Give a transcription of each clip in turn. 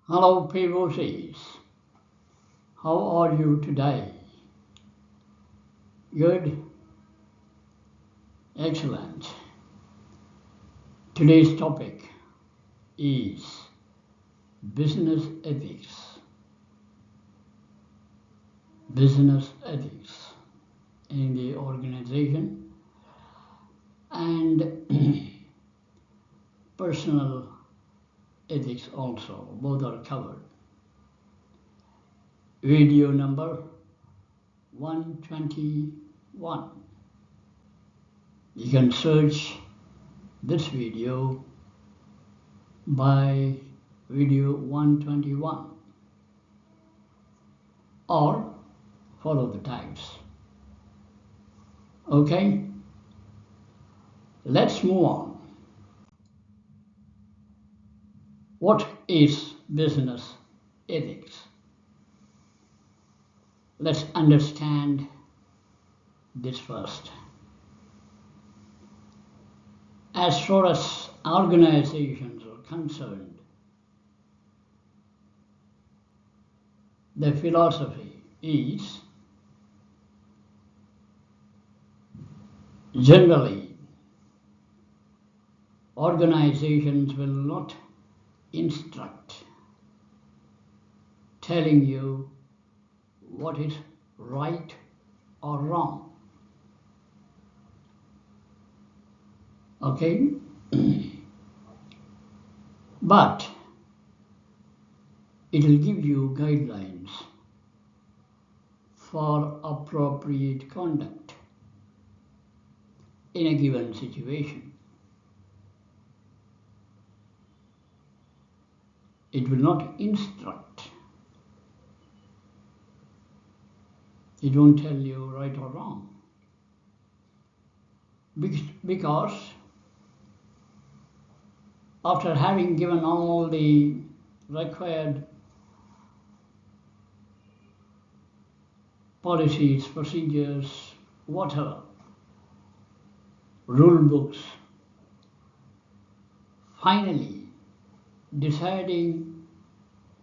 Hello POCs, how are you today? Good? Excellent. Today's topic is business ethics. Business ethics in the organization and personal ethics also, both are covered. Video number 121. You can search this video by video 121 or follow the tags. Okay? Let's move on. What is business ethics? Let's understand this first. As far as organizations are concerned, the philosophy is generally organizations will not instruct telling you what is right or wrong. Okay? But it will give you guidelines for appropriate conduct in a given situation. It will not instruct. It won't tell you right or wrong. Because after having given all the required policies, procedures, whatever, rule books, finally deciding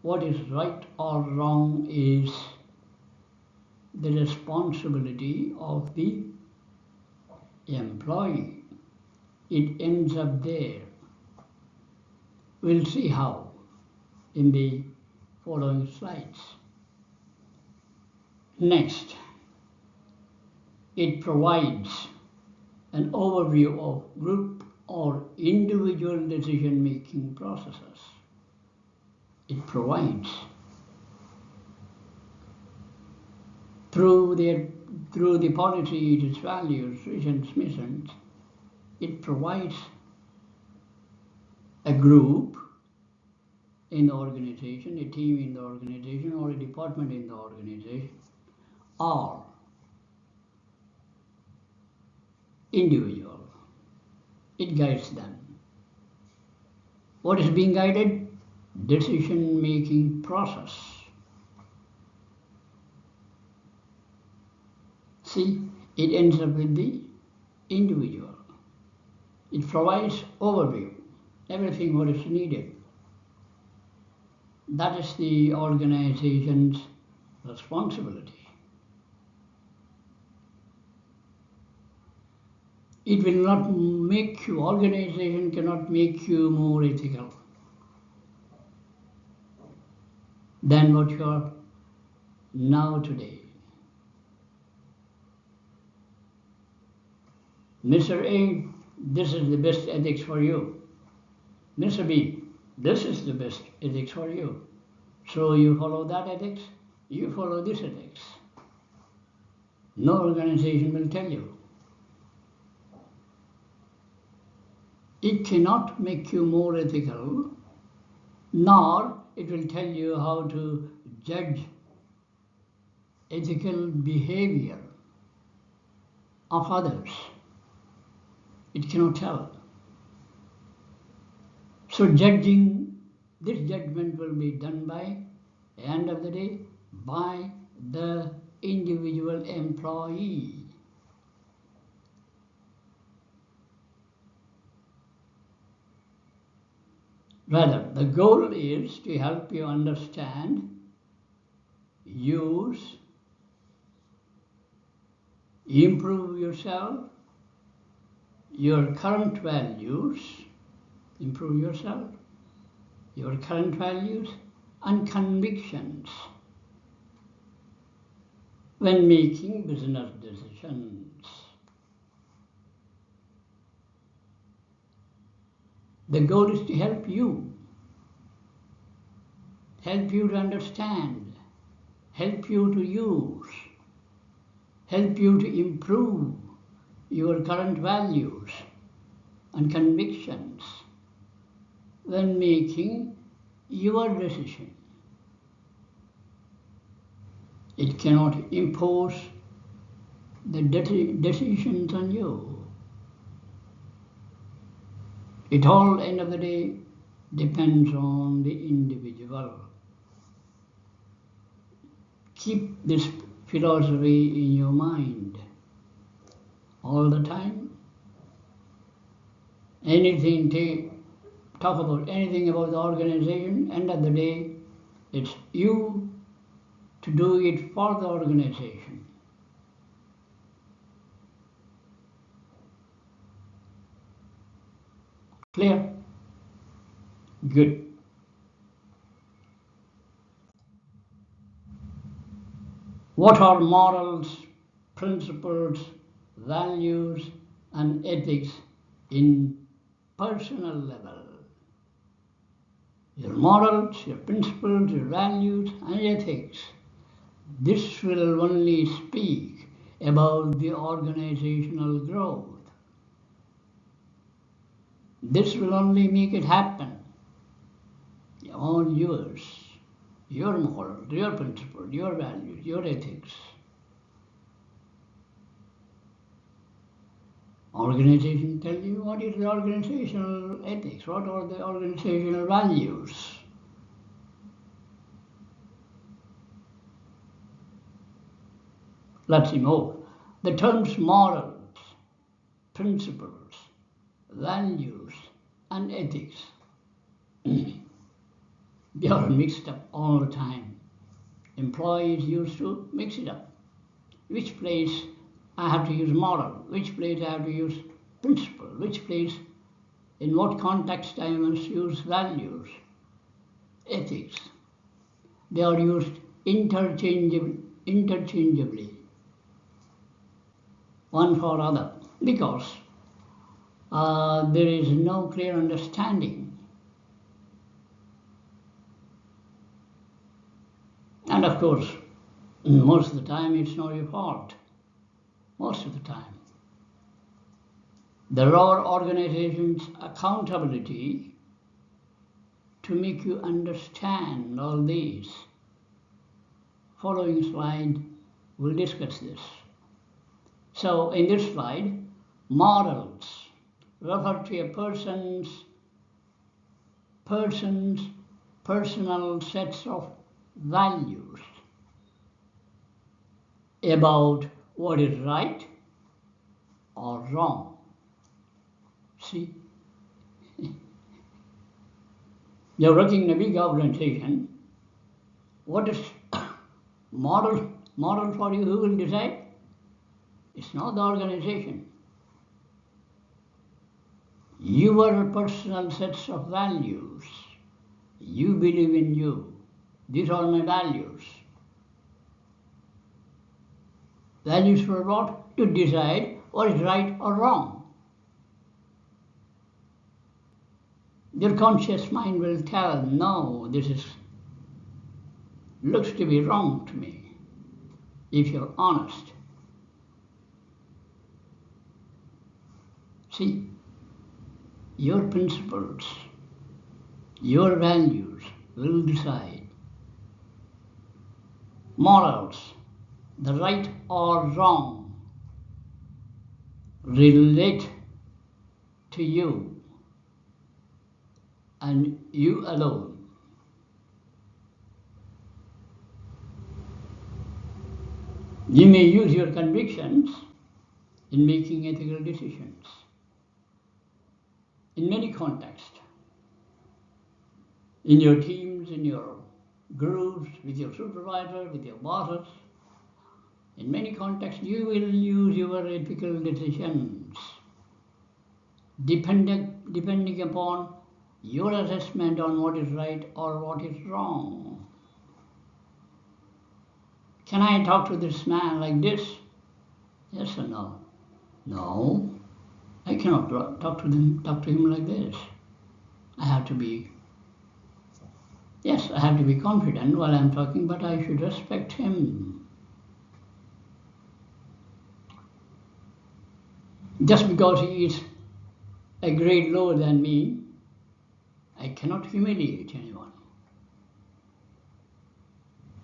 what is right or wrong is the responsibility of the employee. It ends up there. We'll see how in the following slides. Next, it provides an overview of group or individual decision-making processes. It provides through the policy, its values, visions, missions, it provides a group in the organization, a team in the organization, or a department in the organization, or individual. It guides them. What is being guided? Decision-making process. See, it ends up with the individual. It provides overview, everything what is needed. That is the organization's responsibility. It will not make you, organization cannot make you more ethical than what you are now today. Mr. A, this is the best ethics for you. Mr. B, this is the best ethics for you. So you follow that ethics, you follow this ethics. No organization will tell you. It cannot make you more ethical, nor it will tell you how to judge ethical behavior of others. It cannot tell. So this judgment will be done by, at the end of the day, by the individual employee. Rather, the goal is to help you understand, use, improve yourself, your current values, improve yourself, your current values and convictions when making business decisions. The goal is to help you to understand, help you to use, help you to improve your current values and convictions when making your decision. It cannot impose the decisions on you. It all, end of the day, depends on the individual. Keep this philosophy in your mind all the time. Talk about anything about the organization, end of the day, it's you to do it for the organization. Clear? Good. What are morals, principles, values, and ethics in personal level? Your morals, your principles, your values, and ethics. This will only speak about the organizational growth. This will only make it happen. All yours. Your morals, your principles, your values, your ethics. Organization tell you what is the organizational ethics, what are the organizational values. Let's see more. The terms morals, principles, values, and ethics, they are mixed up all the time. Employees used to mix it up. Which place I have to use moral, which place I have to use principle, which place, in what context I must use values, ethics. They are used interchangeably, one for other, because there is no clear understanding. And of course, most of the time it's not your fault. Most of the time. There are organizations' accountability to make you understand all these. Following slide, we'll discuss this. So in this slide, morals refer to a person's personal sets of values about what is right or wrong. See, you're working in a big organization. What is moral for you? Who will decide? It's not the organization. Your personal sets of values. You believe in you. These are my values. Values for what? To decide what is right or wrong. Your conscious mind will tell, no, this looks to be wrong to me, if you're honest. See, your principles, your values will decide. Morals, the right or wrong, relate to you and you alone. You may use your convictions in making ethical decisions in many contexts. in your teams, in your groups, with your supervisor, with your bosses. In many contexts, you will use your ethical decisions depending upon your assessment on what is right or what is wrong. Can I talk to this man like this? Yes or no? No, I cannot talk to him like this. I have to be confident while I'm talking, but I should respect him. Just because he is a grade lower than me, I cannot humiliate anyone.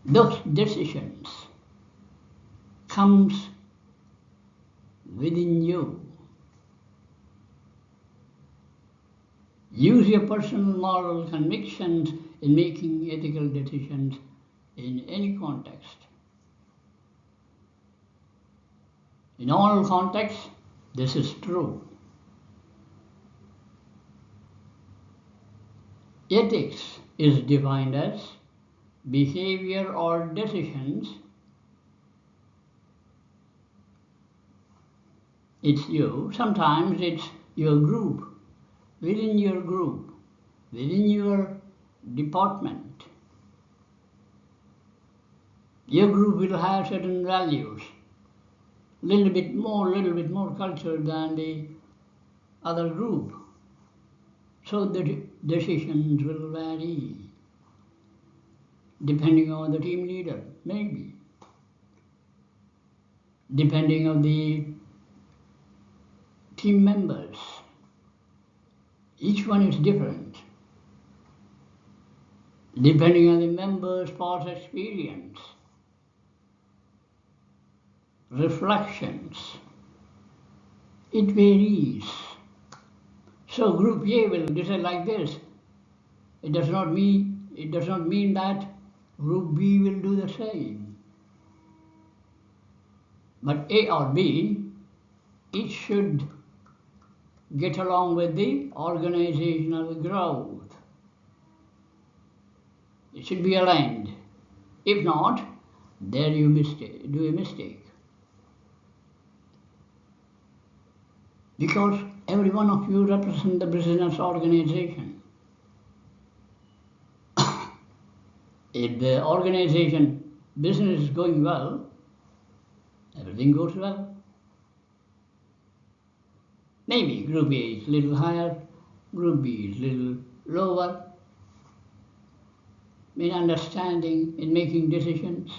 Those decisions comes within you. Use your personal moral convictions in making ethical decisions in any context. In all contexts, this is true. Ethics is defined as behavior or decisions. It's you. Sometimes it's your group. Within your group, within your department, your group will have certain values, little bit more culture than the other group. So the decisions will vary depending on the team leader, maybe, depending on the team members. Each one is different, depending on the member's past experience, reflections. It varies. So group A will decide like this. It does not mean that group B will do the same. But A or B, it should get along with the organizational growth. It should be aligned. If not, there you do a mistake. Because every one of you represent the business organization. If the organization business is going well, everything goes well. Maybe group A is a little higher, group B is a little lower in understanding, in making decisions.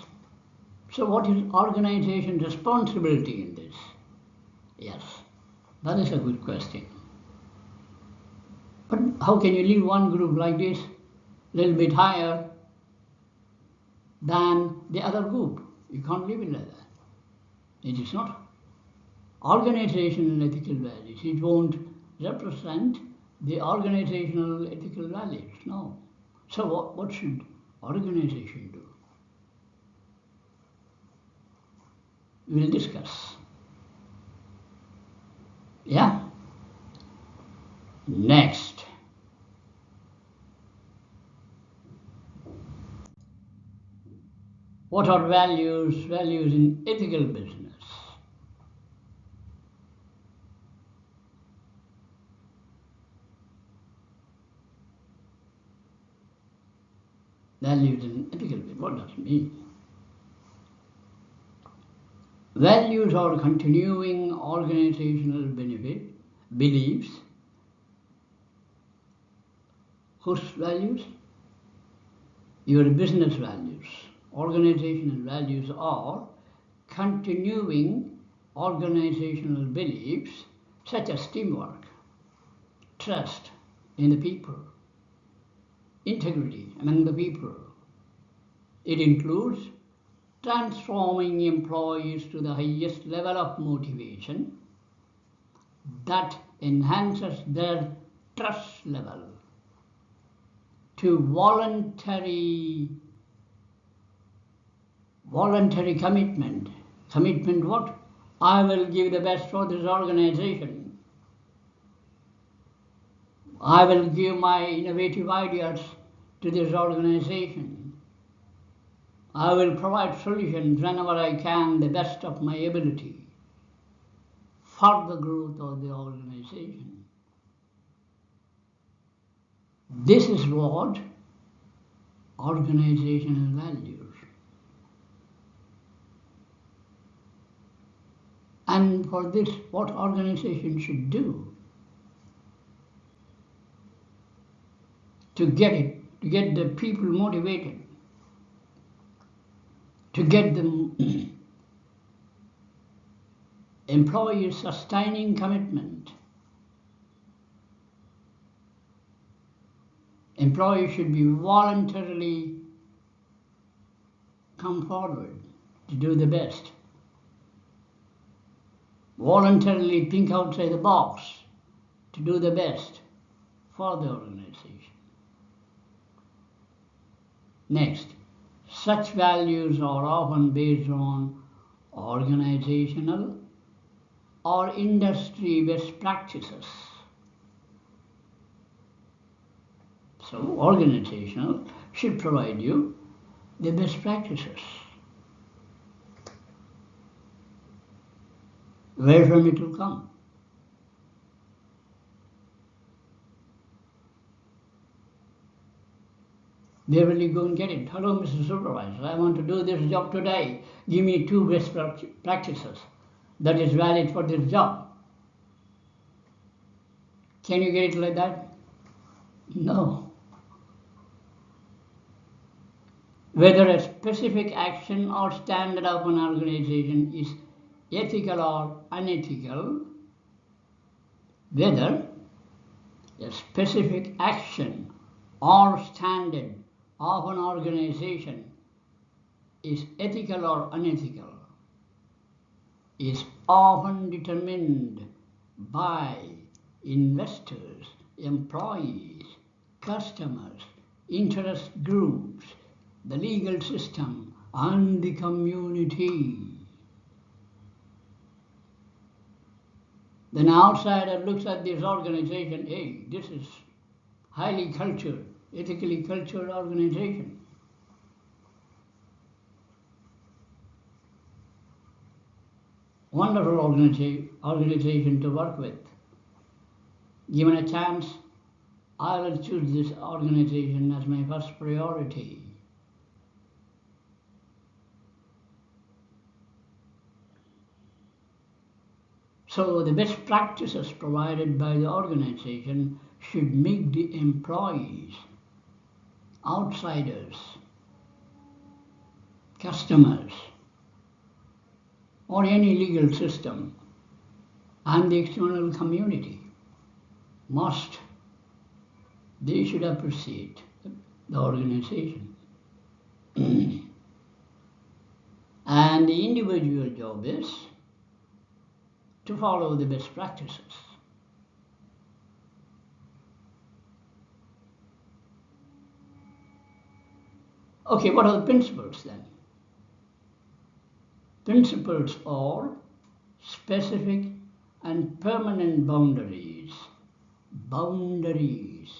So what is organization's responsibility in this? Yes, that is a good question. But how can you leave one group like this a little bit higher than the other group? You can't leave it like that. It is not organizational ethical values. It won't represent the organizational ethical values. No. So what should organization do? We'll discuss. Yeah? Next. What are values? Values in ethical business. Values in ethical business. What does it mean? Values are continuing organizational beliefs. Whose values? Your business values. Organizational values are continuing organizational beliefs such as teamwork, trust in the people, integrity among the people. It includes transforming employees to the highest level of motivation that enhances their trust level, to voluntary commitment. Commitment what? I will give the best for this organization. I will give my innovative ideas to this organization. I will provide solutions whenever I can, the best of my ability, for the growth of the organization. This is what organizational values. And for this, what organization should do to get the people motivated, to get them employees sustaining commitment. Employees should be voluntarily come forward to do the best. Voluntarily think outside the box to do the best for the organization. Next, such values are often based on organizational or industry best practices. So organizational should provide you the best practices. Where from it will come? Where will you go and get it? Hello, Mr. Supervisor, I want to do this job today. Give me 2 best practices that is valid for this job. Can you get it like that? No. Whether a specific action or standard of an organization is ethical or unethical, whether a specific action or standard of an organization is ethical or unethical is often determined by investors, employees, customers, interest groups, the legal system, and the community. Then outsider looks at this organization, hey, this is highly cultured, ethically cultured organization. Wonderful organization to work with. Given a chance, I will choose this organization as my first priority. So the best practices provided by the organization should make the employees, outsiders, customers, or any legal system, and the external community they should appreciate the organization. And the individual job is to follow the best practices. Okay, what are the principles then? Principles are specific and permanent boundaries. Boundaries.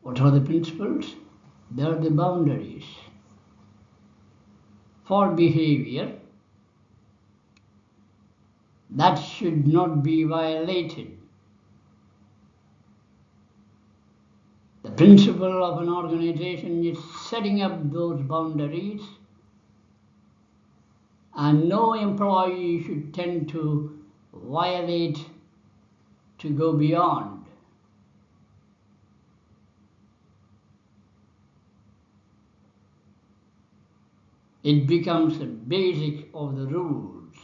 What are the principles? They are the boundaries for behavior that should not be violated. The principle of an organization is setting up those boundaries, and no employee should tend to violate, to go beyond. It becomes the basic of the rules.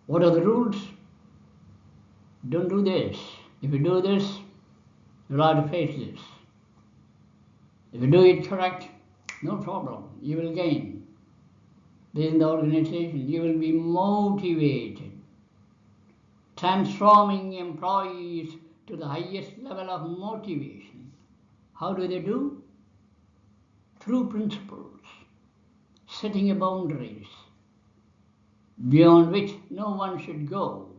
What are the rules? Don't do this. If you do this, you'll have to face this. If you do it correct, no problem. You will gain. Within the organization, you will be motivated. Transforming employees to the highest level of motivation. How do they do? Through principles, setting boundaries beyond which no one should go.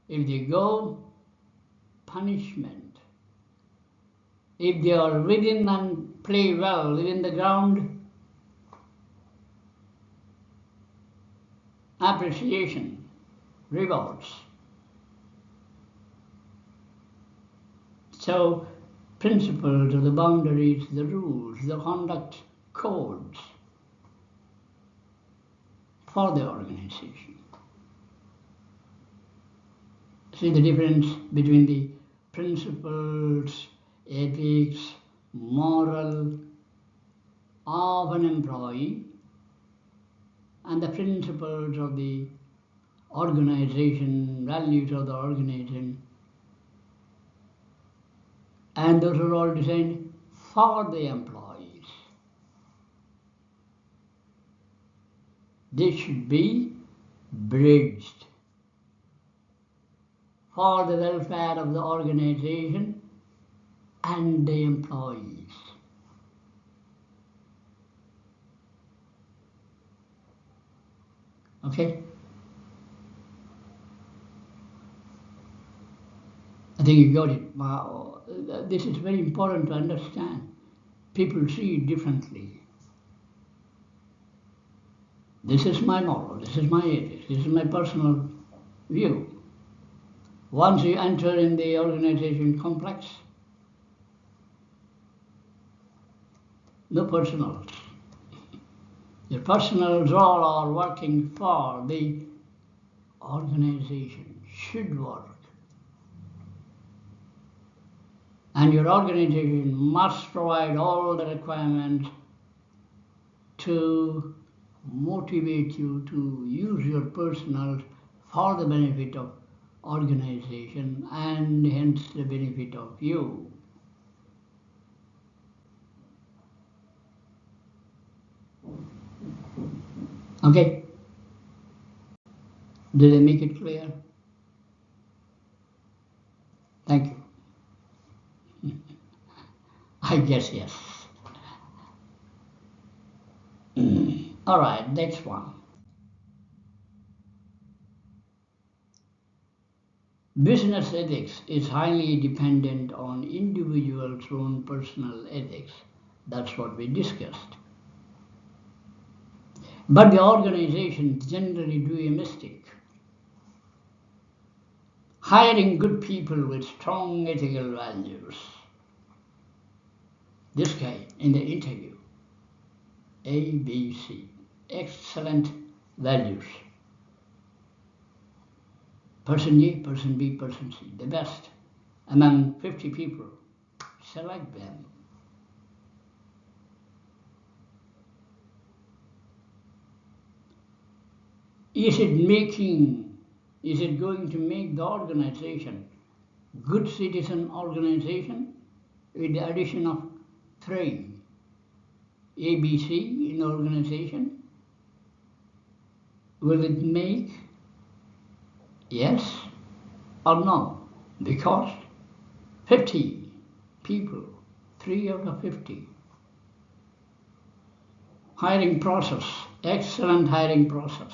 If they go, punishment. If they are within and play well within the ground, appreciation, rewards. So, principles of the boundaries, the rules, the conduct codes for the organization. See the difference between the principles, ethics, moral of an employee and the principles of the organization, values of the organization. And those are all designed for the employees. They should be bridged for the welfare of the organization and the employees. Okay? I think you got it. Wow. This is very important to understand. People see it differently. This is my moral, this is my ethics, this is my personal view. Once you enter in the organization complex, no personals. Your personals all are working for the organization, should work. And your organization must provide all the requirements to motivate you to use your personals for the benefit of organization and hence the benefit of you. Okay? Did I make it clear? Thank you. I guess yes. All right, next one. Business ethics is highly dependent on individuals' own personal ethics. That's what we discussed. But the organizations generally do a mistake. Hiring good people with strong ethical values. This guy in the interview, A, B, C, excellent values. Person A, person B, person C, the best among 50 people. Select them. Is it going to make the organization good citizen organization with the addition of 3 A, B, C in the organization? Will it make yes or no? Because 50 people, 3 out of 50. Hiring process, excellent hiring process.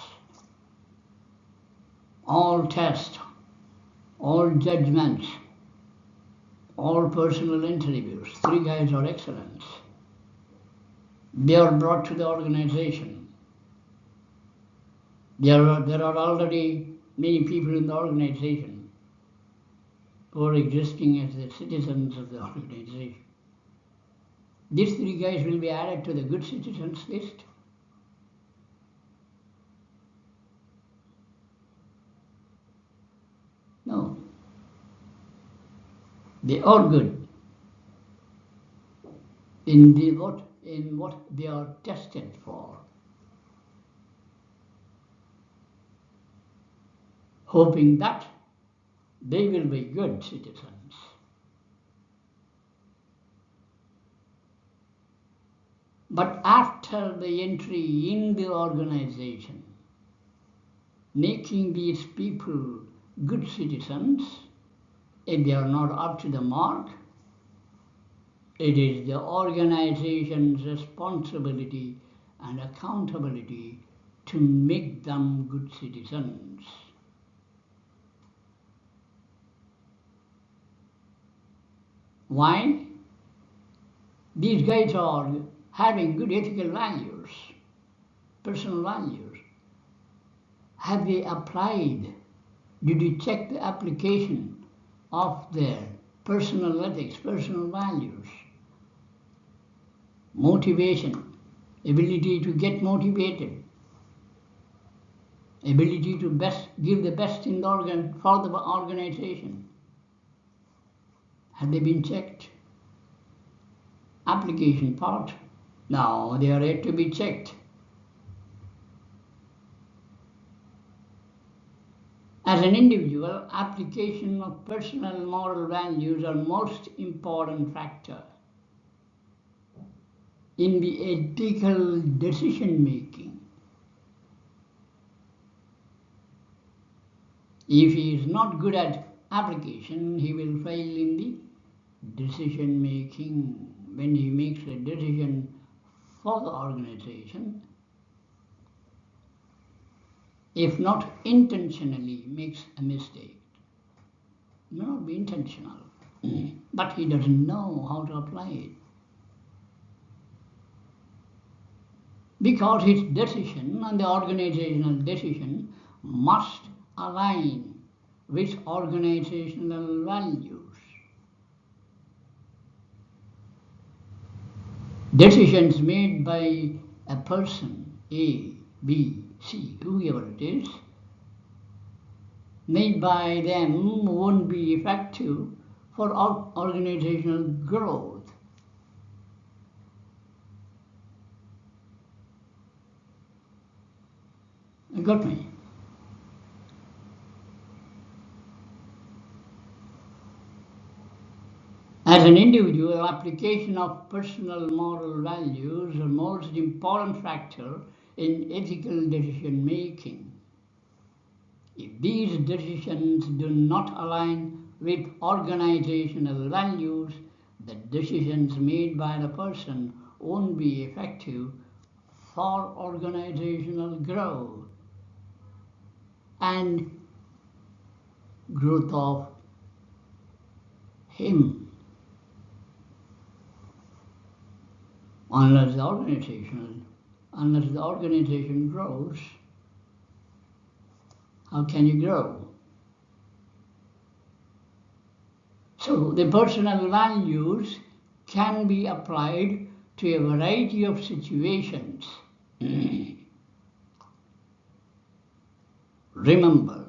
All tests, all judgments, all personal interviews. 3 guys are excellent. They are brought to the organization. There are already many people in the organization who are existing as the citizens of the organization. These 3 guys will be added to the good citizens list. No. They are good in what they are tested for. Hoping that they will be good citizens. But after the entry in the organization, making these people good citizens, if they are not up to the mark, it is the organization's responsibility and accountability to make them good citizens. Why? These guys are having good ethical values, personal values. Have they applied? Did you check the application of their personal ethics, personal values? Motivation, ability to get motivated, ability to give the best in the for the organization. Have they been checked? Application part? No, they are yet to be checked. As an individual, application of personal moral values are most important factor in the ethical decision making. If he is not good at application, he will fail in the decision making. When he makes a decision for the organization, if not intentionally makes a mistake, it may not be intentional, but he doesn't know how to apply it. Because his decision and the organizational decision must align with organizational values. Decisions made by a person, A, B, C, whoever it is, made by them won't be effective for organizational growth. You got me? As an individual, application of personal moral values are the most important factor in ethical decision making. If these decisions do not align with organizational values, the decisions made by the person won't be effective for organizational growth and growth of him. Unless the organization grows, how can you grow? So the personal values can be applied to a variety of situations. Remember,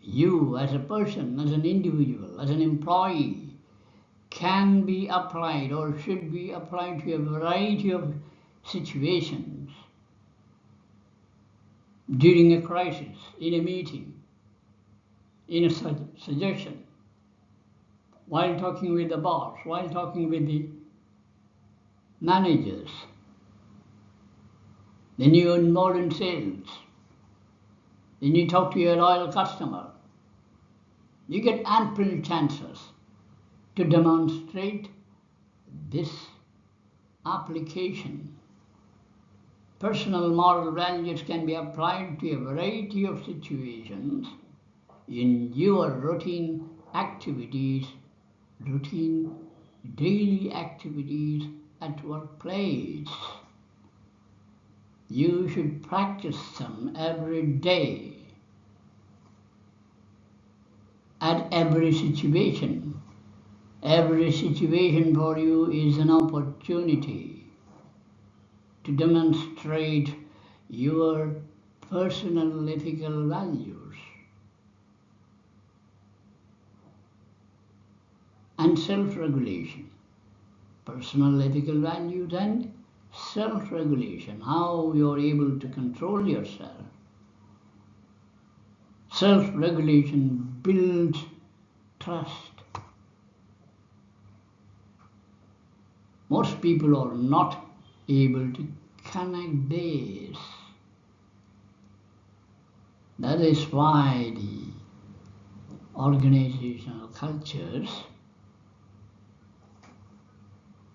you as a person, as an individual, as an employee, can be applied or should be applied to a variety of situations. During a crisis, in a meeting, in a suggestion, while talking with the boss, while talking with the managers, then you are involved in sales, then you talk to your loyal customer. You get ample chances to demonstrate this application. Personal moral values can be applied to a variety of situations in your routine activities, routine daily activities at workplace. You should practice them every day at every situation. Every situation for you is an opportunity to demonstrate your personal ethical values and self-regulation. Personal ethical values and self-regulation, how you are able to control yourself. Self-regulation builds trust. Most people are not able to connect this. That is why the organizational cultures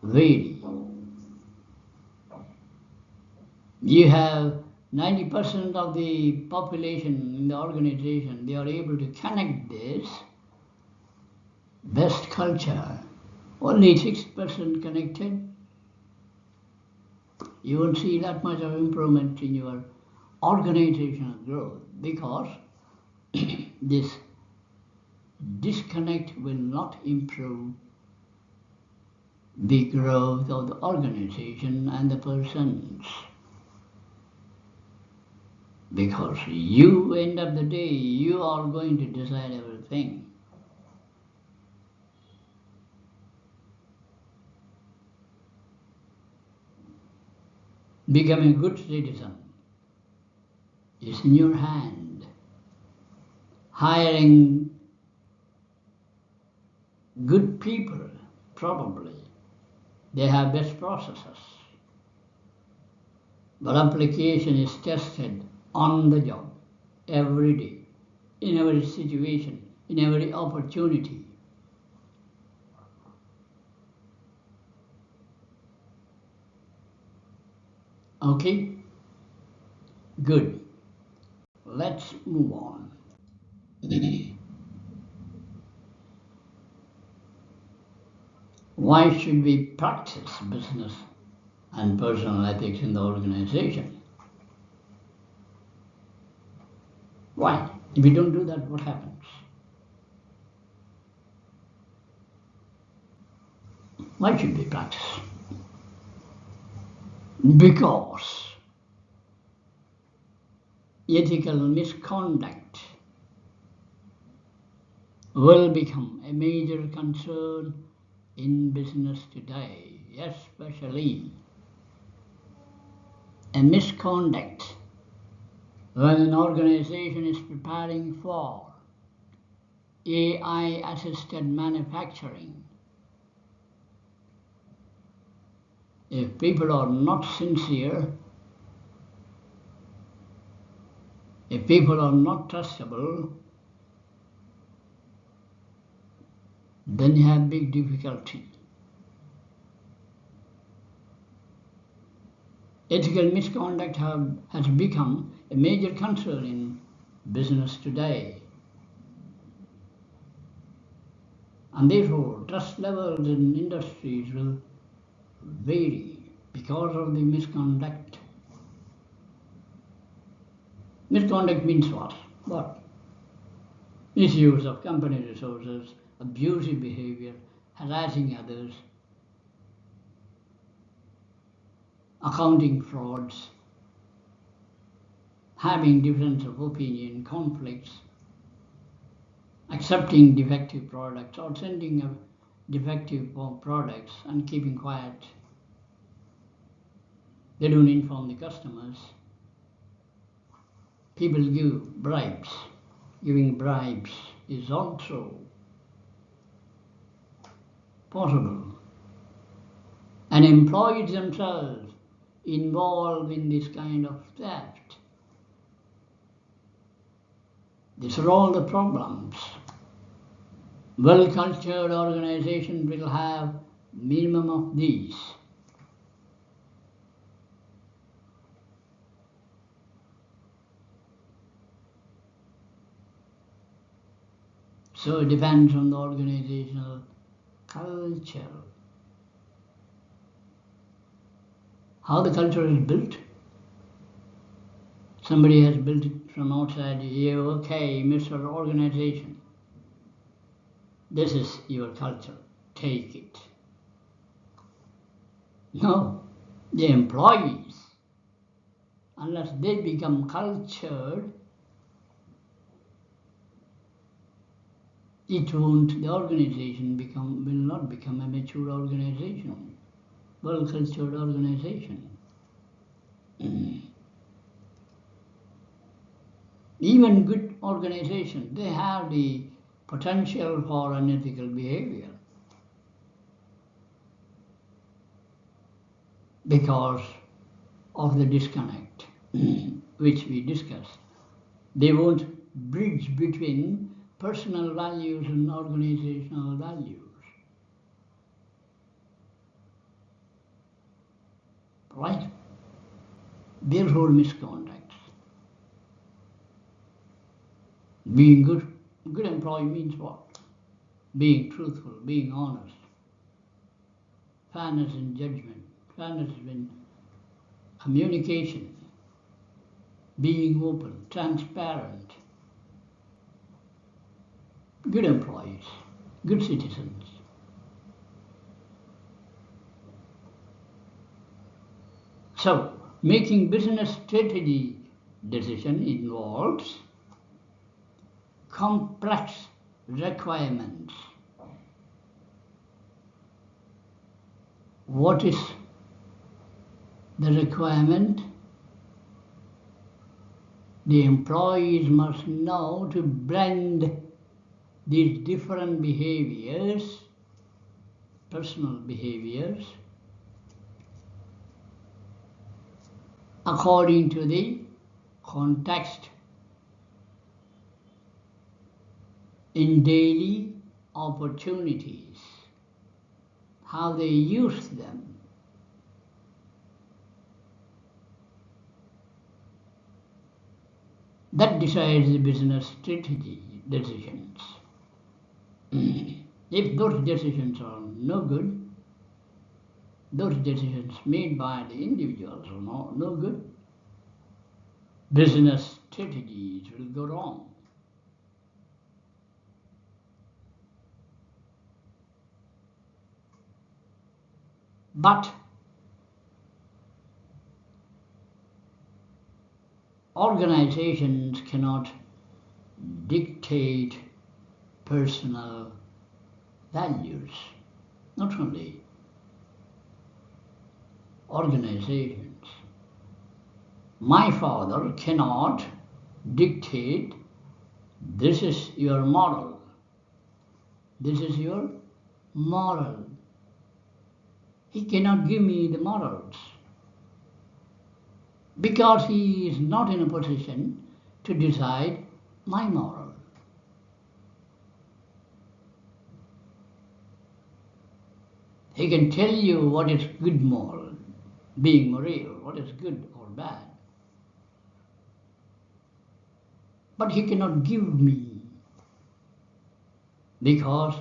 vary. You have 90% of the population in the organization, they are able to connect this. Best culture, only 6% connected. You won't see that much of improvement in your organizational growth because this disconnect will not improve the growth of the organization and the persons. Because you, end of the day, you are going to decide everything. Becoming a good citizen is in your hand. Hiring good people, probably, they have best processes. But application is tested on the job, every day, in every situation, in every opportunity. Okay? Good. Let's move on. Why should we practice business and personal ethics in the organization? Why? If we don't do that, what happens? Why should we practice? Because ethical misconduct will become a major concern in business today, especially a misconduct when an organization is preparing for AI assisted manufacturing. If people are not sincere, if people are not trustable, then you have big difficulty. Ethical misconduct has become a major concern in business today. And therefore, trust levels in industries will vary because of the misconduct. Misconduct means what? What? Misuse of company resources, abusive behavior, harassing others, accounting frauds, having difference of opinion, conflicts, accepting defective products or sending defective products and keeping quiet. They don't inform the customers. People give bribes. Giving bribes is also possible. And employees themselves involved in this kind of theft. These are all the problems. Well-cultured organizations will have minimum of these. So it depends on the organizational culture. How the culture is built. Somebody has built it from outside you. Okay, Mr. Organization, this is your culture. Take it. No, the employees, unless they become cultured, the organization will not become a mature organization, well-cultured organization. Even good organizations, they have the potential for unethical behavior because of the disconnect which we discussed. They won't bridge between personal values and organizational values. Right? Therefore, misconduct. Being good employee means what? being truthful, being honest, fairness in judgment, fairness in communication, being open, transparent, good employees, good citizens. So, making business strategy decision involves complex requirements. What is the requirement? The employees must know to blend these different behaviors, personal behaviors, according to the context in daily opportunities, how they use them. That decides the business strategy decisions. If those decisions are no good, those decisions made by the individuals are no good, business strategies will go wrong. But organizations cannot dictate personal values. Not only organizations. My father cannot dictate, this is your moral, this is your moral. He cannot give me the morals because he is not in a position to decide my moral. He can tell you what is good moral, being moral, what is good or bad. But he cannot give me because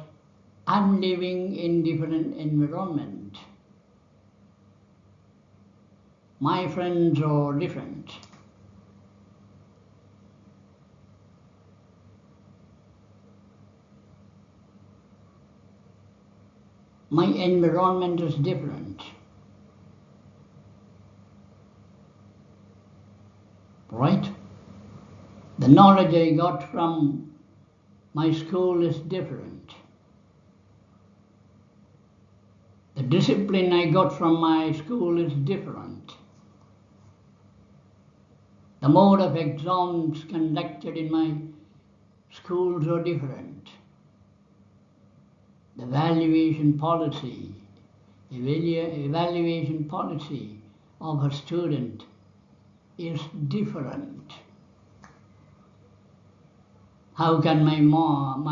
I'm living in different environment. My friends are different. My environment is different. Right? The knowledge I got from my school is different. The discipline I got from my school is different. The mode of exams conducted in my schools are different. The evaluation policy of a student is different. How can my mom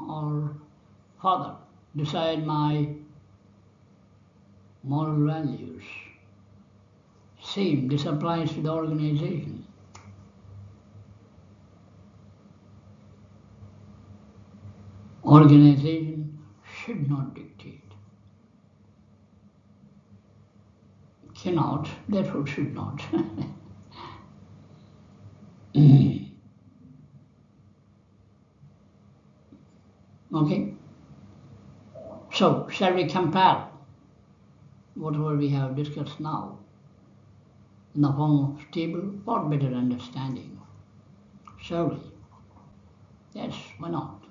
or father decide my moral values? Same, this applies to the organization. Organization should not dictate. Cannot, therefore should not. Okay? So, shall we compare whatever we have discussed now in the form of table for better understanding? Shall we? Yes, why not?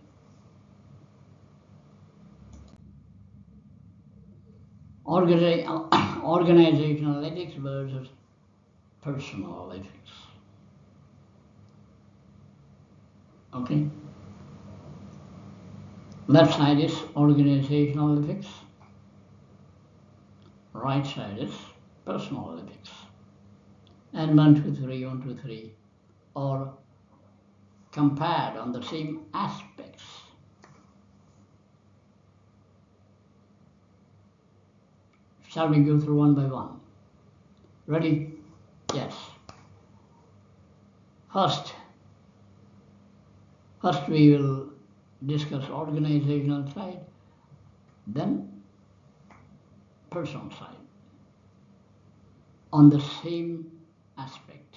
Organizational ethics versus personal ethics. Okay? Left side is organizational ethics. Right side is personal ethics. And 1, 2, 3, 1, 2, 3 are compared on the same aspects. Shall we go through one by one? Ready? Yes. First we will discuss organizational side, then personal side on the same aspect.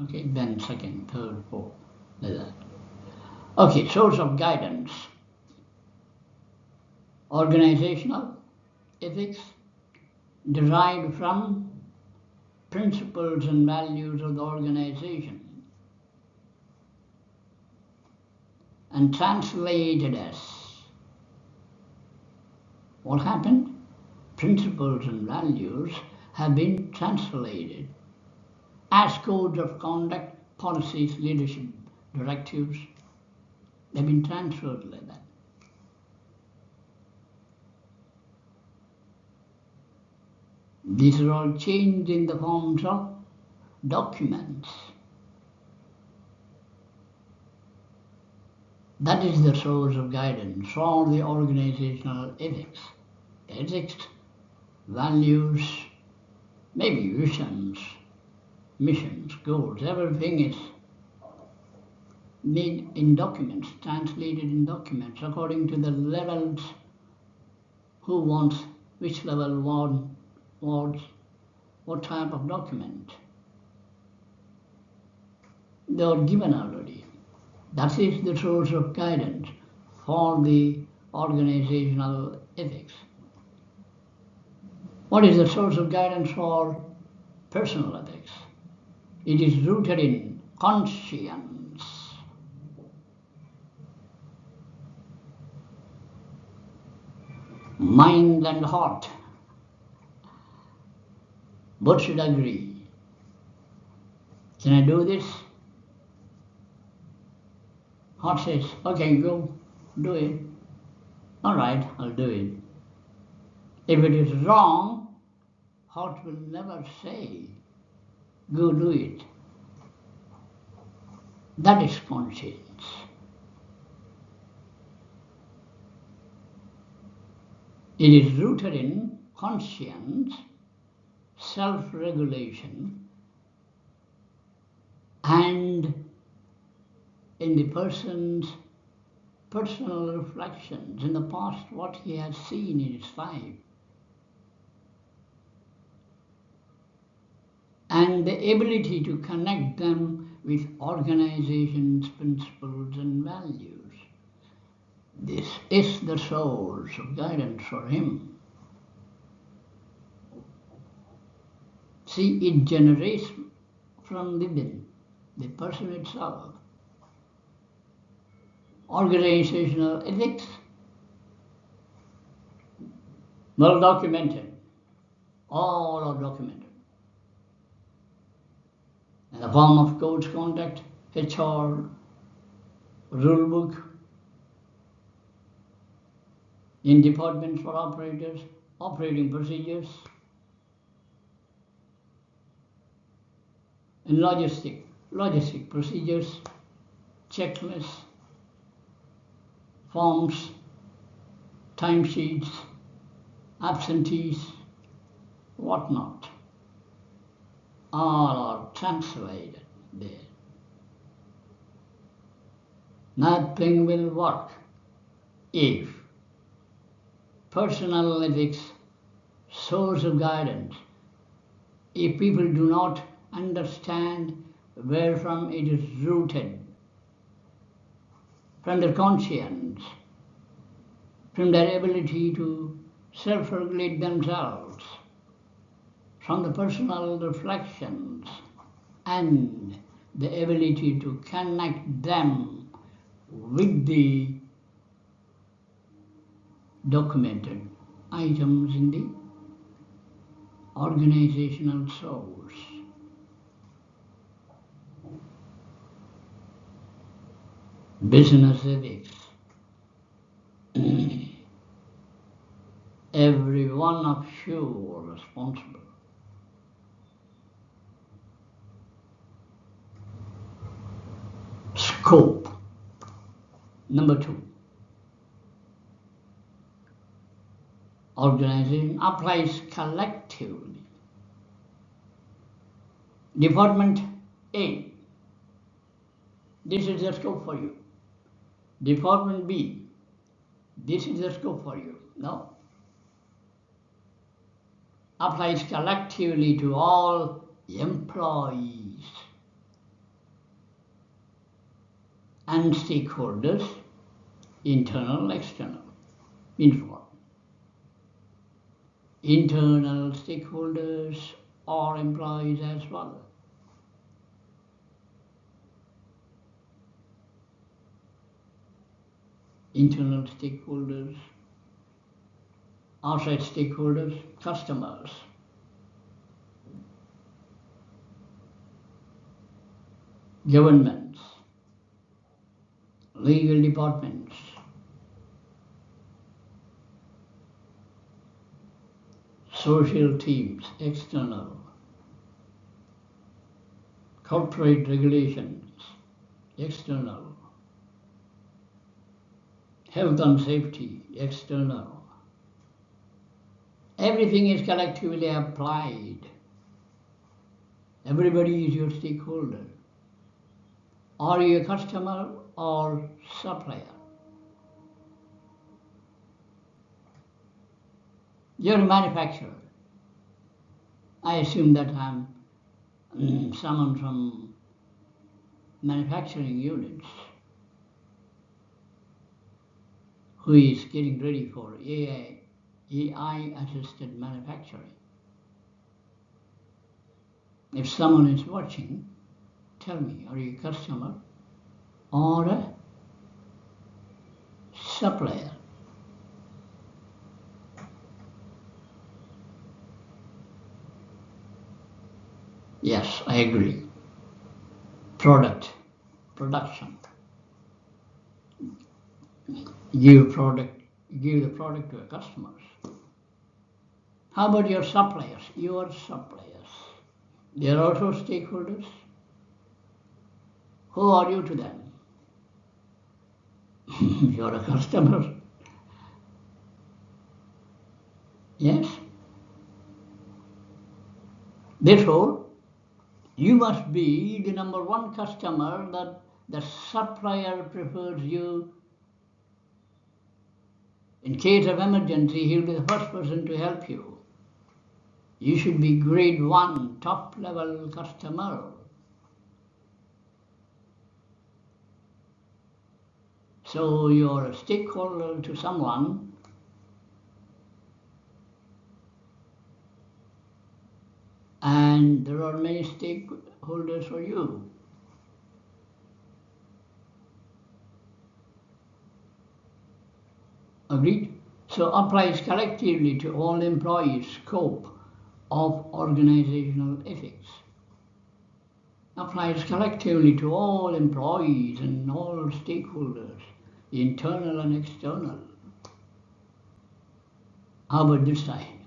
Okay, then second, third, fourth, like that. Okay, source of guidance. Organizational ethics derived from principles and values of the organization and translated as what happened? Principles and values have been translated as codes of conduct, policies, leadership directives. They've been transferred like that. These are all changed in the forms of documents. That is the source of guidance for the organizational ethics. Ethics, values, maybe visions, missions, goals, everything is made in documents, translated in documents according to the levels, who wants, which level wants, what type of document. They are given already. That is the source of guidance for the organizational ethics. What is the source of guidance for personal ethics? It is rooted in conscience. Mind and heart both should agree. Can I do this? Heart says, okay, go do it. All right, I'll do it. If it is wrong, heart will never say, go do it. That is conscience. It is rooted in conscience, self-regulation, and in the person's personal reflections in the past, what he has seen in his life, and the ability to connect them with organization's principles and values. This is the source of guidance for him. See, it generates from within the person itself. Organizational ethics, well documented, all are documented. In the form of codes of conduct, HR, rule book, in departments for operators, operating procedures, in logistic procedures, checklists, forms, timesheets, absentees, whatnot, all are translated there. Nothing will work if personal ethics, source of guidance, if people do not understand where from it is rooted, from their conscience, from their ability to self-regulate themselves, from the personal reflections, and the ability to connect them with the documented items in the organizational source. Business ethics. Every one of you are responsible. Scope. Number 2. Organization applies collectively. Department A. This is the scope for you. Department B, this is the scope for you. No. Applies collectively to all employees and stakeholders, internal, external. Means what? Internal stakeholders or employees as well. Internal stakeholders, outside stakeholders, customers. Governments, legal departments, social teams, external, corporate regulations, external, health and safety, external. Everything is collectively applied. Everybody is your stakeholder. Are you a customer or supplier? You're a manufacturer. I assume that I'm someone from manufacturing units who is getting ready for AI-assisted manufacturing. If someone is watching, tell me, are you a customer or a supplier? Yes, I agree. Production. Give the product to your customers. How about your suppliers? Your suppliers. They are also stakeholders. Who are you to them? You're a customer. Yes? Therefore, you must be the number one customer that the supplier prefers you. In case of emergency, he'll be the first person to help you. You should be grade 1, top level customer. So you're a stakeholder to someone, and there are many stakeholders for you. Agreed? So applies collectively to all employees' scope of organizational ethics. Applies collectively to all employees and all stakeholders, internal and external. How about this side?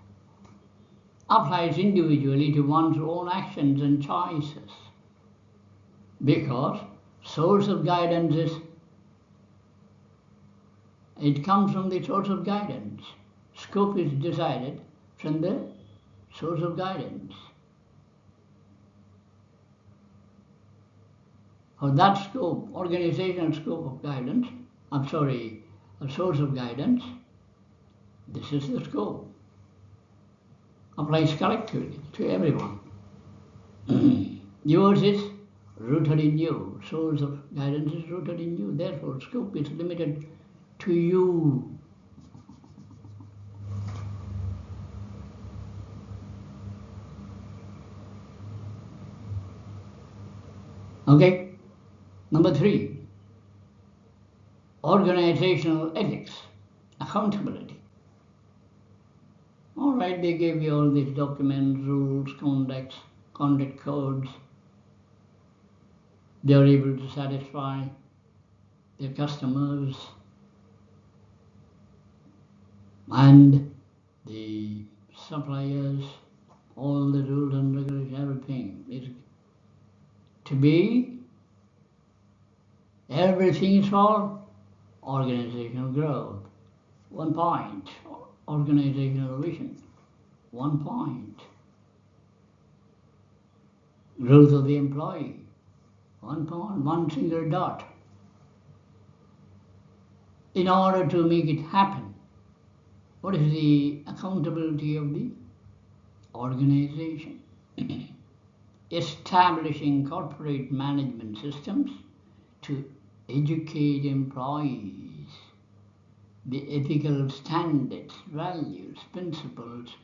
Applies individually to one's own actions and choices. Because source of guidance is, it comes from the source of guidance. Scope is decided from the source of guidance. For that scope, organizational scope of guidance, a source of guidance, this is the scope. Applies collectively to everyone. Yours is rooted in you. Source of guidance is rooted in you. Therefore, scope is limited to you. Okay? Number 3, organizational ethics, accountability. All right, they gave you all these documents, rules, conduct codes. They are able to satisfy their customers and the suppliers, all the rules and regulations, everything is to be. Everything is for organizational growth. 1 point. Organizational vision. 1 point. Growth of the employee. 1 point. 1 single dot. In order to make it happen, what is the accountability of the organization? Establishing corporate management systems to educate employees the ethical standards, values, principles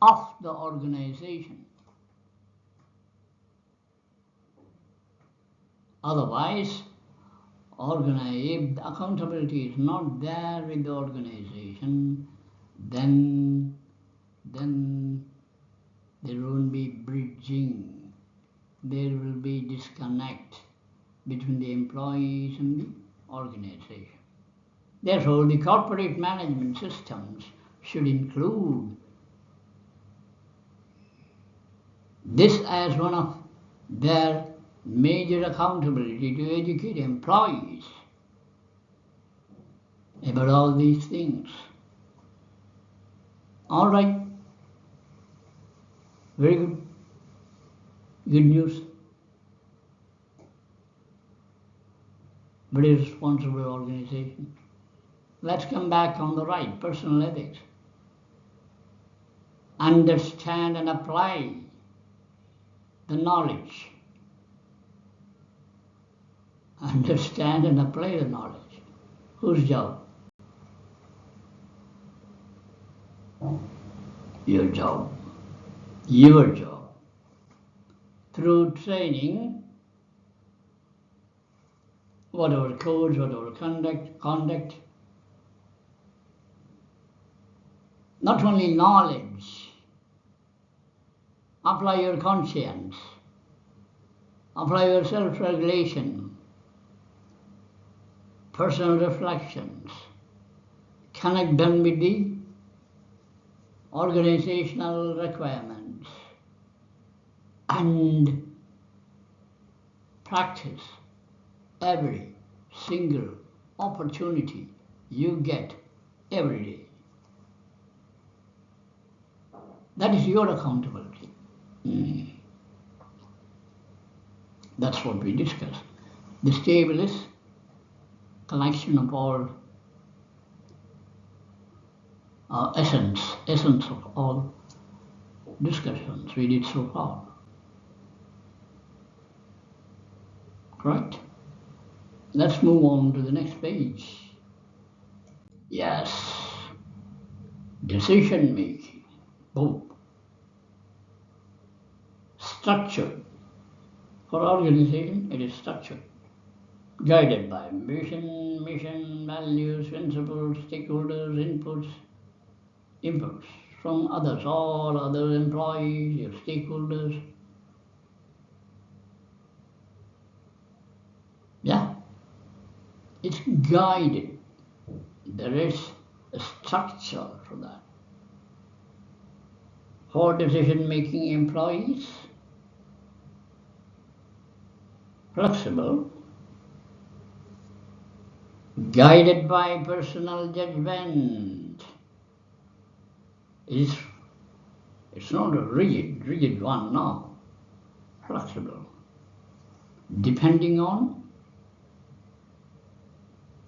of the organization. Otherwise, if the accountability is not there with the organization, then there won't be bridging. There will be disconnect between the employees and the organization. Therefore, the corporate management systems should include this as one of their major accountability, to educate employees about all these things. All right, very good. Good news. Very responsible organization. Let's come back on the right, personal ethics. Understand and apply the knowledge. Understand and apply the knowledge. Whose job? Your job. Your job. Through training, whatever codes, whatever conduct, not only knowledge, apply your conscience, apply your self-regulation, personal reflections, connect them with the organizational requirements, and practice every single opportunity you get every day. That is your accountability. That's what we discussed. The stable is collection of all essence of all discussions we did so far. Correct? Let's move on to the next page. Yes. Decision making. Boom. Structured. For organization, it is structured. Guided by mission, values, principles, stakeholders, inputs from others, all other employees, your stakeholders. Yeah, it's guided. There is a structure for that. For decision-making employees, flexible, guided by personal judgment. It's not a rigid one, no. Flexible. Depending on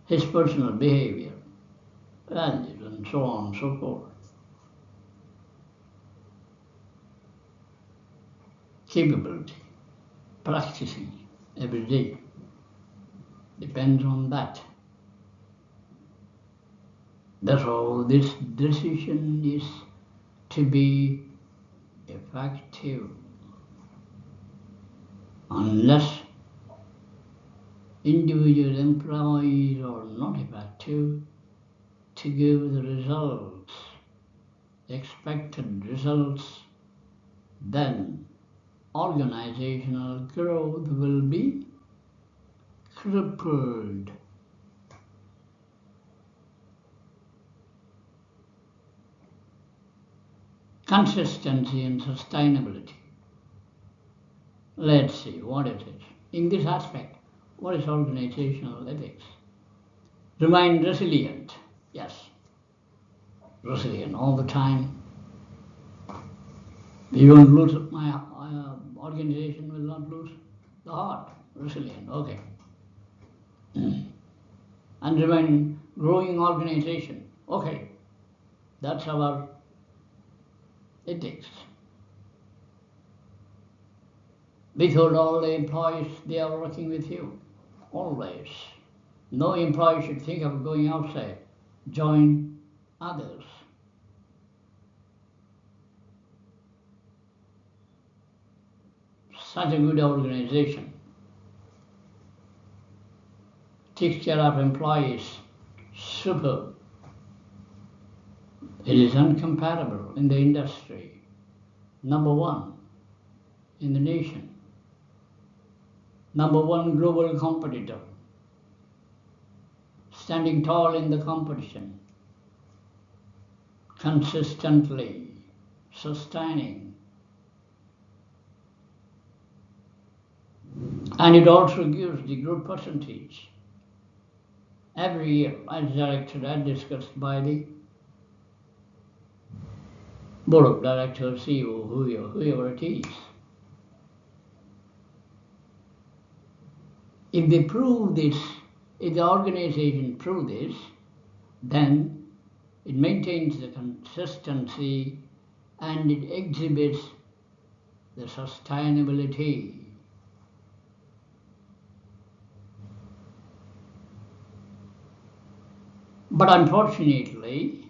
his personal behavior, values, and so on and so forth. Capability, practicing every day, depends on that. Therefore, this decision is to be effective. Unless individual employees are not effective to give the results, expected results, then organizational growth will be crippled. Consistency and sustainability. Let's see, what is it? In this aspect, what is organizational ethics? Remain resilient. Yes, resilient all the time. You won't lose, my organization will not lose the heart. Resilient, okay. and remain growing organization. Okay, that's our ethics. Without all the employees, they are working with you, always. No employee should think of going outside. Join others. Such a good organization takes care of employees. Superb. It is incomparable in the industry. Number one in the nation. Number one global competitor. Standing tall in the competition. Consistently sustaining. And it also gives the good percentage every year as directed and discussed by the board of directors, CEO, whoever it is. If they prove this, if the organization prove this, then it maintains the consistency and it exhibits the sustainability. But unfortunately,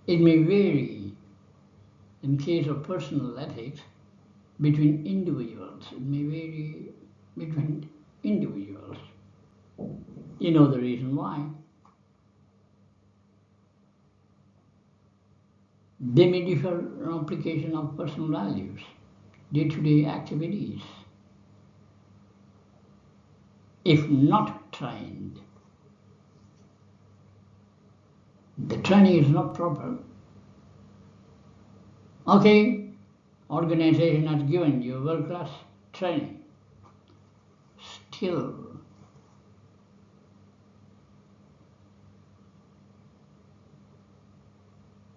it may vary in case of personal ethics between individuals. It may vary between individuals. You know the reason why. They may differ in application of personal values, day-to-day activities. If not trained, the training is not proper. Okay, organization has given you world-class training. Still,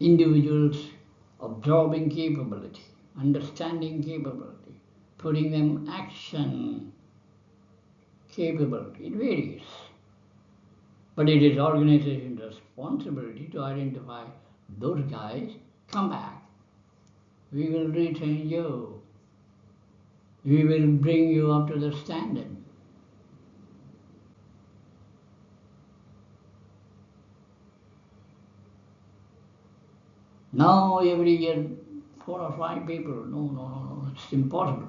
individuals absorbing capability, understanding capability, putting them action capability, it varies. But it is organization's responsibility to identify those guys, come back. We will retrain you. We will bring you up to the standard. Now every year 4 or 5 people, no, it's impossible.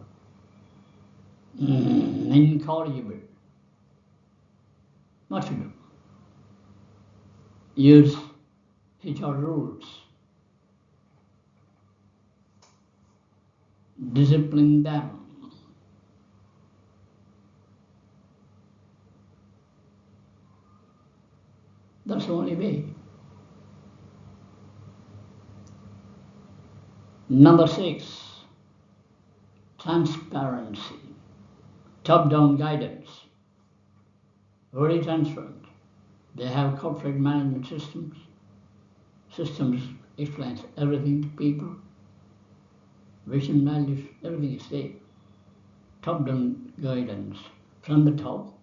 Incorrigible. What to do? Use HR rules. Discipline them. That's the only way. Number 6, transparency. Top-down guidance. Very transparent. They have corporate management systems. Systems explains everything to people. Vision, values, everything is there. Top-down guidance from the top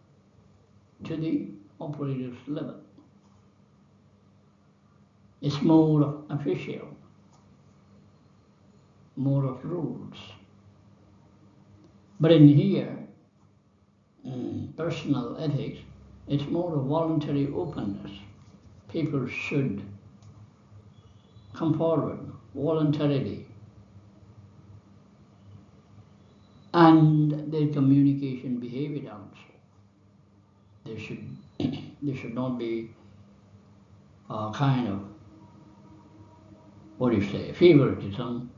to the operators level. It's more official, more of rules. But in here, personal ethics, it's more of voluntary openness. People should come forward voluntarily. And their communication behavior also. There should not be a kind of, favoritism.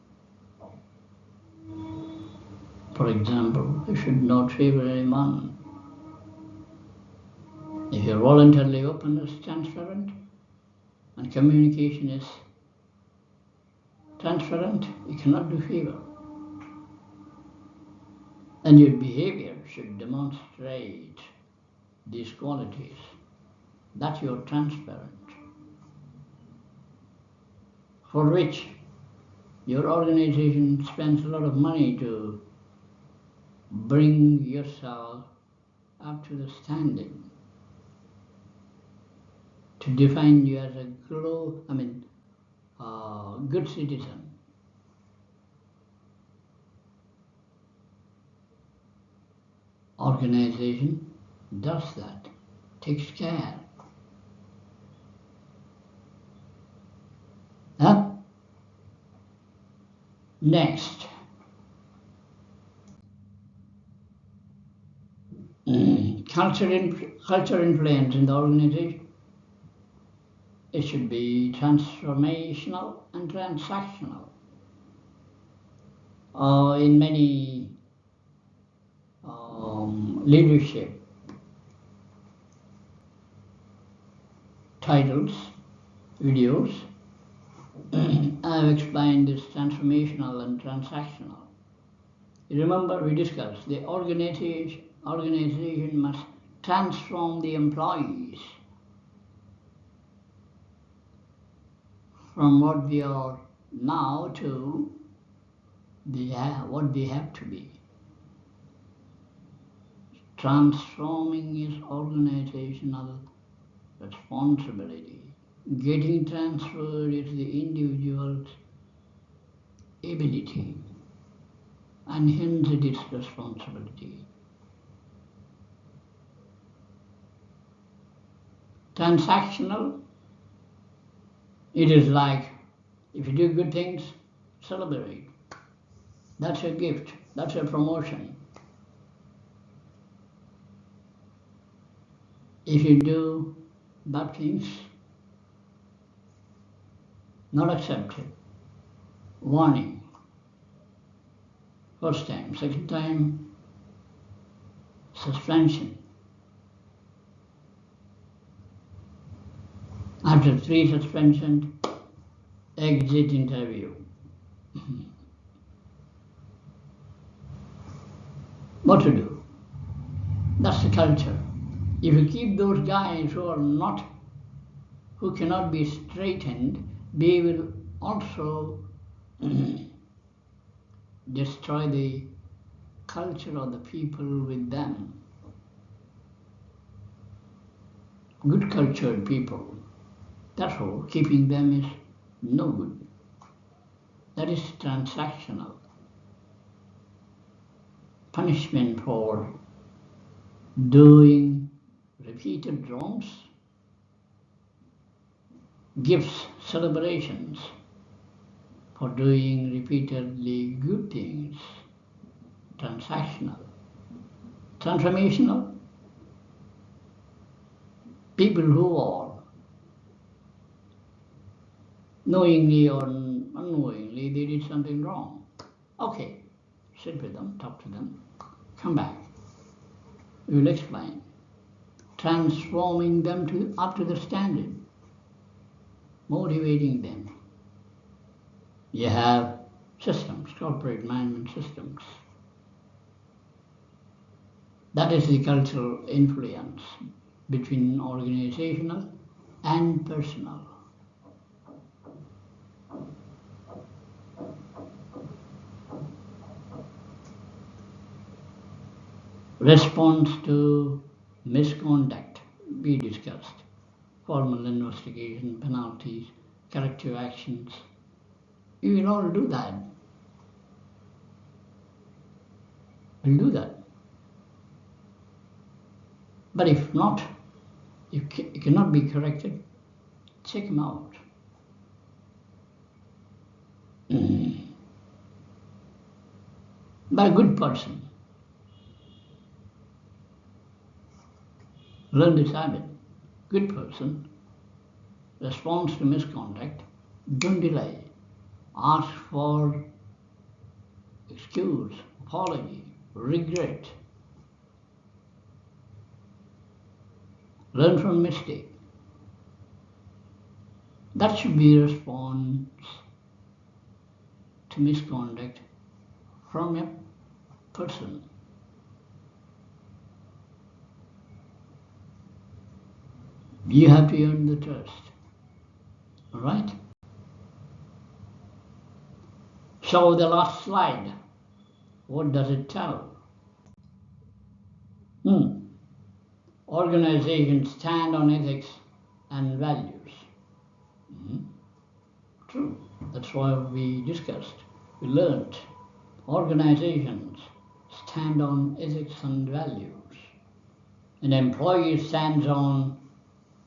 For example, they should not favor anyone. If you're voluntarily open, it's transparent, and communication is transparent, you cannot do favor. And your behavior should demonstrate these qualities, that you're transparent, for which your organization spends a lot of money to bring yourself up to the standing to define you as a good citizen. Organization does that, takes care. Huh? Next, culture influence in the organization. It should be transformational and transactional. In many leadership titles, videos, I have explained this transformational and transactional. You remember we discussed the organization must transform the employees from what they are now to what they have to be. Transforming is organizational responsibility. Getting transferred is the individual's ability, and hence it is responsibility. Transactional, it is like if you do good things, celebrate. That's a gift, that's a promotion. If you do bad things, not accepted. Warning. First time, second time, suspension. After 3 suspensions, exit interview. What to do? That's the culture. If you keep those guys who cannot be straightened, they will also destroy the culture of the people with them. Good cultured people, that's all, keeping them is no good. That is transactional. Punishment for doing repeated wrongs, gifts, celebrations for doing repeatedly good things. Transactional. Transformational, people who are knowingly or unknowingly they did something wrong. Okay, sit with them, talk to them, come back. We will explain. Transforming them up to the standard, motivating them. You have systems, corporate management systems. That is the cultural influence between organizational and personal. Response to misconduct, we discussed. Formal investigation, penalties, corrective actions. You will all do that. We'll do that. But if not, if it cannot be corrected, check him out. By a good person. Learn this habit. Good person, responds to misconduct, don't delay. Ask for excuse, apology, regret. Learn from mistake. That should be a response to misconduct from a person. You have to earn the trust. All right? So the last slide, what does it tell? organizations stand on ethics and values. True. That's why we discussed, we learned. Organizations stand on ethics and values. An employee stands on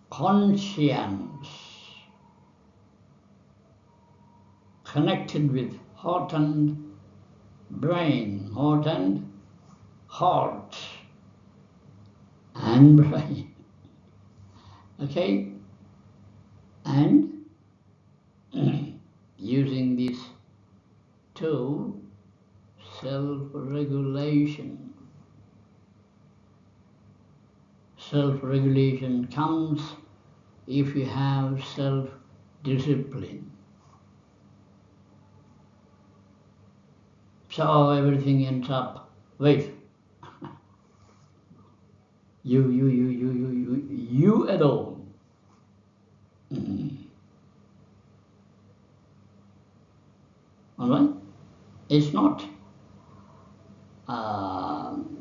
conscience, connected with heart and brain, heart and brain. Okay? And using this tool, self-regulation. Self-regulation comes if you have self-discipline. So everything ends up with you alone. All right? It's not.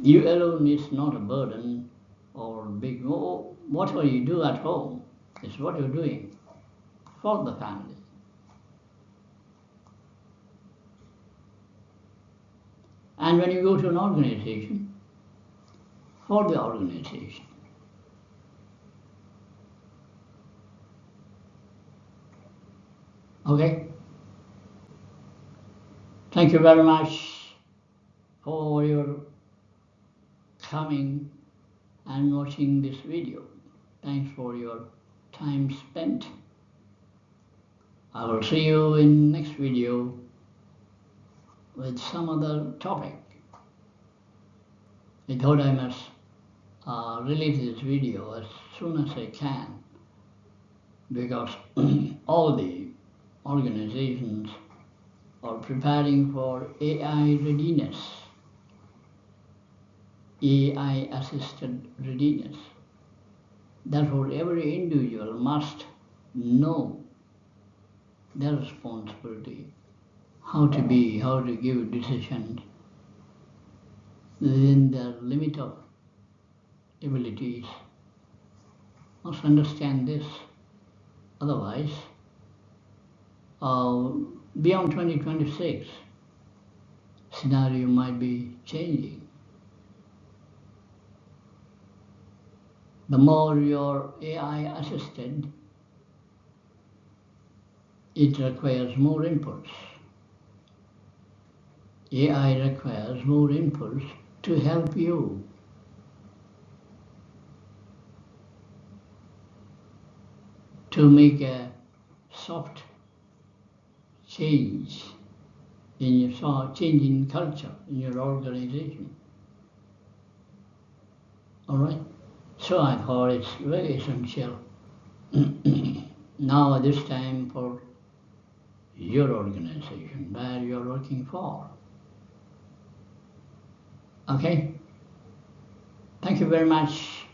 You alone is not a burden or big. Whatever you do at home is what you're doing for the family. And when you go to an organization, for the organization. Okay? Thank you very much for your coming and watching this video. Thanks for your time spent. I will see you in next video with some other topic. I thought I must release this video as soon as I can, because all the organizations are preparing for AI readiness, AI assisted readiness. Therefore, every individual must know their responsibility, how to be, how to give decisions within their limit of abilities. Must understand this. Otherwise, beyond 2026, scenario might be changing. The more you're AI assisted, it requires more inputs. AI requires more inputs to help you. To make a soft change in your change in culture in your organization. All right. So I thought it's very essential now at this time for your organization where you're working for. Okay. Thank you very much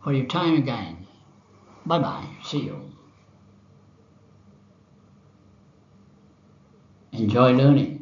for your time again. Bye-bye. See you. Enjoy learning.